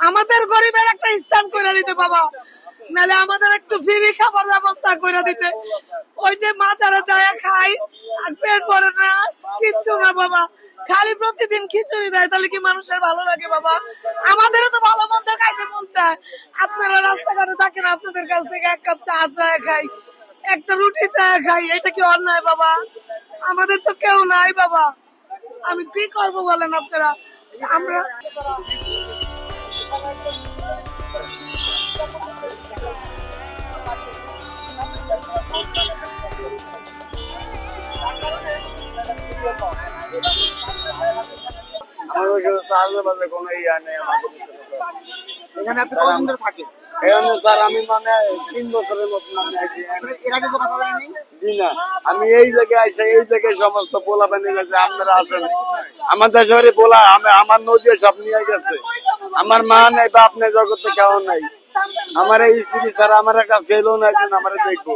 আমাদের গরিবের একটা স্থান করে দিতে বাবা, নাহলে আমাদের একটু ফ্রি খাবার ব্যবস্থা করে দিতে। ওই যে মাচারা যায় খাই আর পেট ভরে না, কিচ্ছু না বাবা, খালি প্রতিদিন খিচুড়ি দেয়, তাহলে কি মানুষের ভালো লাগে বাবা? আমাদেরও তো ভালো মন্দ খাইতে মন চায়। আপনারা রাস্তাঘাটে থাকেন, আপনাদের কাছ থেকে এক কাপ চা চায় খাই, একটা রুটি চায় খাই, এটা কি অন্যায় বাবা? আমাদের তো কেউ নাই বাবা, আমি কি করবো বলেন আপনারা? আমরা আশেপাশে কোনো ইয়া নেই আমাদের। এখানে আপনি কতদিন ধরে থাকেন? এখানে স্যার আমি মানে 3 বছরের মতো মানে আছি। এর আগে তো কথা বলেনি? জি না, আমি এই জায়গায় আইসা এই জায়গায় সমস্ত পোলা বানিয়ে গেছে, আপনারা আছেন আমার দেশের পোলা, আমার নদী সব নিয়ে গেছে, আমার মা নাই বাপ নাই, জগতে কেউ নাই, আমার এই স্ত্রী স্যার আমার একটা ছেলেও নাই, আমার দেখবো।